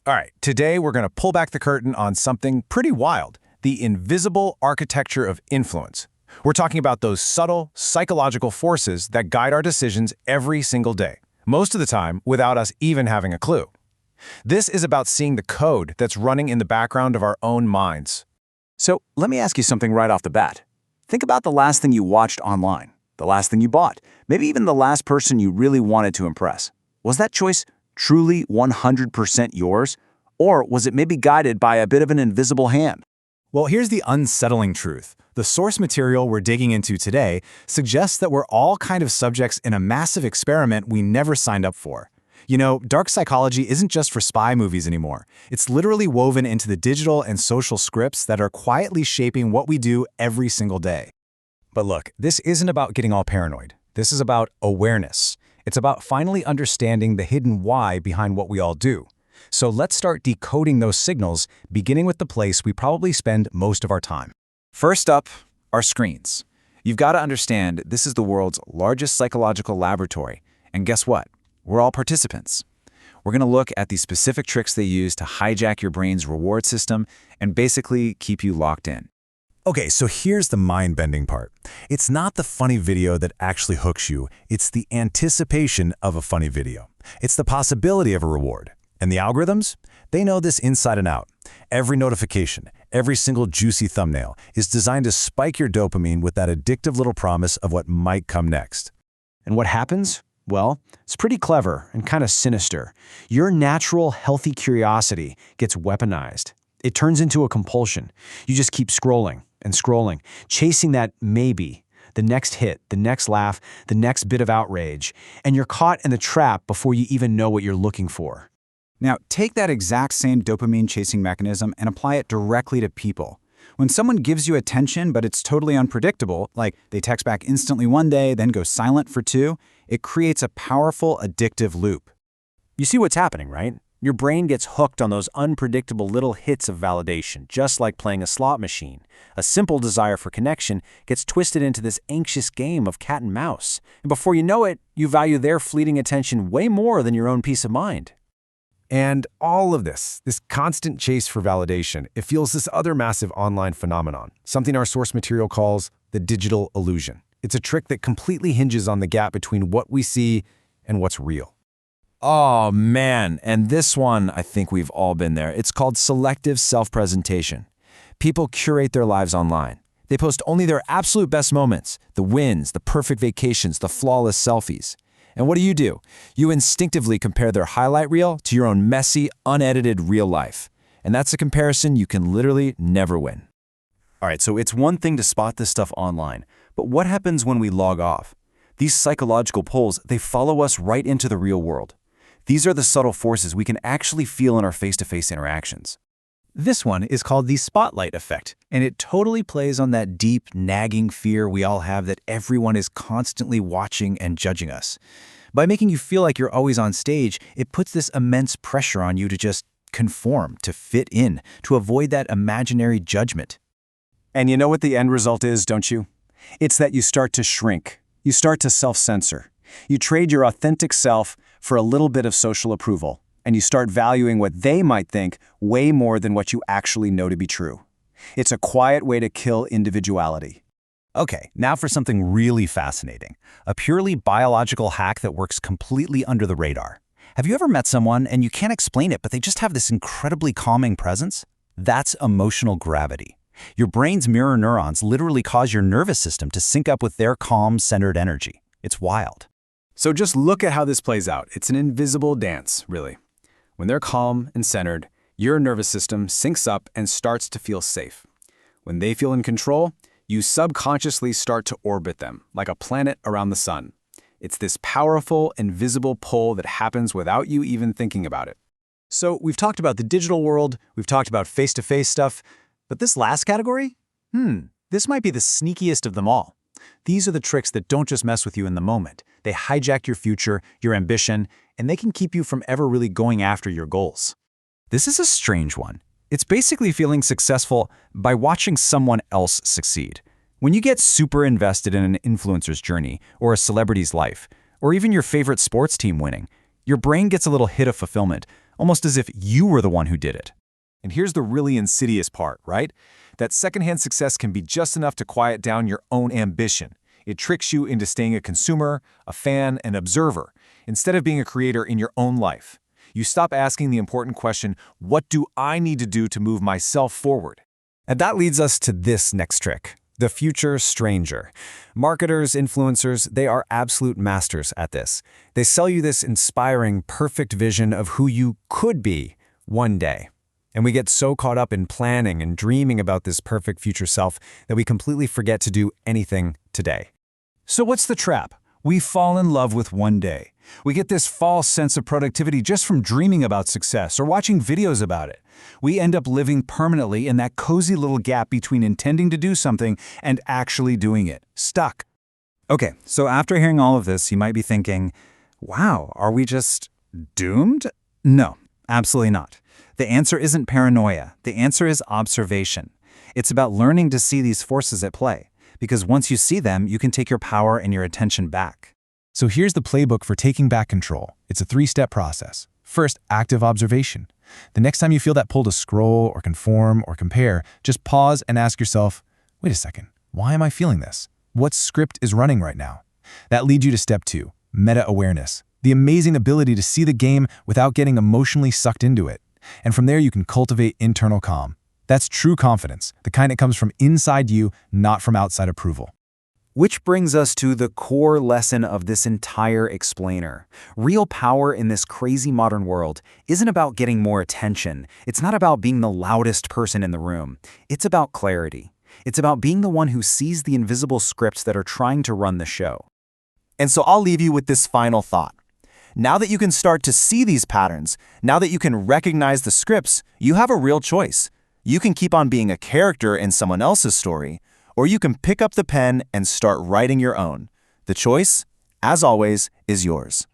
All right, today we're going to pull back the curtain on something pretty wild, the invisible architecture of influence. We're talking about those subtle, psychological forces that guide our decisions every single day, most of the time without us even having a clue. This is about seeing the code that's running in the background of our own minds. So let me ask you something right off the bat. Think about the last thing you watched online, the last thing you bought, maybe even the last person you really wanted to impress. Was that choice truly 100% yours? Or was it maybe guided by a bit of an invisible hand? Well, here's the unsettling truth. The source material we're digging into today suggests that we're all kind of subjects in a massive experiment we never signed up for. You know, dark psychology isn't just for spy movies anymore. It's literally woven into the digital and social scripts that are quietly shaping what we do every single day. But look, this isn't about getting all paranoid. This is about awareness. It's about finally understanding the hidden why behind what we all do. So let's start decoding those signals, beginning with the place we probably spend most of our time. First up, our screens. You've got to understand this is the world's largest psychological laboratory. And guess what? We're all participants. We're going to look at the specific tricks they use to hijack your brain's reward system and basically keep you locked in. Okay, so here's the mind-bending part. It's not the funny video that actually hooks you. It's the anticipation of a funny video. It's the possibility of a reward. And the algorithms? They know this inside and out. Every notification, every single juicy thumbnail is designed to spike your dopamine with that addictive little promise of what might come next. And what happens? Well, it's pretty clever and kind of sinister. Your natural, healthy curiosity gets weaponized. It turns into a compulsion. You just keep scrolling and scrolling, chasing that maybe, the next hit, the next laugh, the next bit of outrage, and you're caught in the trap before you even know what you're looking for. Now, take that exact same dopamine chasing mechanism and apply it directly to people. When someone gives you attention, but it's totally unpredictable, like they text back instantly one day, then go silent for two, it creates a powerful, addictive loop. You see what's happening, right? Your brain gets hooked on those unpredictable little hits of validation, just like playing a slot machine. A simple desire for connection gets twisted into this anxious game of cat and mouse. And before you know it, you value their fleeting attention way more than your own peace of mind. And all of this constant chase for validation, it fuels this other massive online phenomenon, something our source material calls the digital illusion. It's a trick that completely hinges on the gap between what we see and what's real. Oh man, and this one, I think we've all been there. It's called selective self-presentation. People curate their lives online. They post only their absolute best moments, the wins, the perfect vacations, the flawless selfies. And what do? You instinctively compare their highlight reel to your own messy, unedited real life. And that's a comparison you can literally never win. All right, so it's one thing to spot this stuff online, but what happens when we log off? These psychological pulls, they follow us right into the real world. These are the subtle forces we can actually feel in our face-to-face interactions. This one is called the spotlight effect, and it totally plays on that deep, nagging fear we all have that everyone is constantly watching and judging us. By making you feel like you're always on stage, it puts this immense pressure on you to just conform, to fit in, to avoid that imaginary judgment. And you know what the end result is, don't you? It's that you start to shrink. You start to self-censor. You trade your authentic self for a little bit of social approval, and you start valuing what they might think way more than what you actually know to be true. It's a quiet way to kill individuality. Okay, now for something really fascinating. A purely biological hack that works completely under the radar. Have you ever met someone and you can't explain it, but they just have this incredibly calming presence? That's emotional gravity. Your brain's mirror neurons literally cause your nervous system to sync up with their calm, centered energy. It's wild. So just look at how this plays out. It's an invisible dance, really. When they're calm and centered, your nervous system syncs up and starts to feel safe. When they feel in control, you subconsciously start to orbit them, like a planet around the sun. It's this powerful, invisible pull that happens without you even thinking about it. So we've talked about the digital world, we've talked about face-to-face stuff, but this last category? This might be the sneakiest of them all. These are the tricks that don't just mess with you in the moment. They hijack your future, your ambition, and they can keep you from ever really going after your goals. This is a strange one. It's basically feeling successful by watching someone else succeed. When you get super invested in an influencer's journey, or a celebrity's life, or even your favorite sports team winning, your brain gets a little hit of fulfillment, almost as if you were the one who did it. And here's the really insidious part, right? That secondhand success can be just enough to quiet down your own ambition. It tricks you into staying a consumer, a fan, an observer, instead of being a creator in your own life. You stop asking the important question, what do I need to do to move myself forward? And that leads us to this next trick, the future stranger. Marketers, influencers, they are absolute masters at this. They sell you this inspiring, perfect vision of who you could be one day. And we get so caught up in planning and dreaming about this perfect future self that we completely forget to do anything today. So what's the trap? We fall in love with one day. We get this false sense of productivity just from dreaming about success or watching videos about it. We end up living permanently in that cozy little gap between intending to do something and actually doing it. Stuck. Okay, so after hearing all of this, you might be thinking, wow, are we just doomed? No, absolutely not. The answer isn't paranoia. The answer is observation. It's about learning to see these forces at play, because once you see them, you can take your power and your attention back. So here's the playbook for taking back control. It's a 3-step process. First, active observation. The next time you feel that pull to scroll or conform or compare, just pause and ask yourself, wait a second, why am I feeling this? What script is running right now? That leads you to step 2, meta-awareness. The amazing ability to see the game without getting emotionally sucked into it. And from there, you can cultivate internal calm. That's true confidence, the kind that comes from inside you, not from outside approval. Which brings us to the core lesson of this entire explainer. Real power in this crazy modern world isn't about getting more attention. It's not about being the loudest person in the room. It's about clarity. It's about being the one who sees the invisible scripts that are trying to run the show. And so I'll leave you with this final thought. Now that you can start to see these patterns, now that you can recognize the scripts, you have a real choice. You can keep on being a character in someone else's story, or you can pick up the pen and start writing your own. The choice, as always, is yours.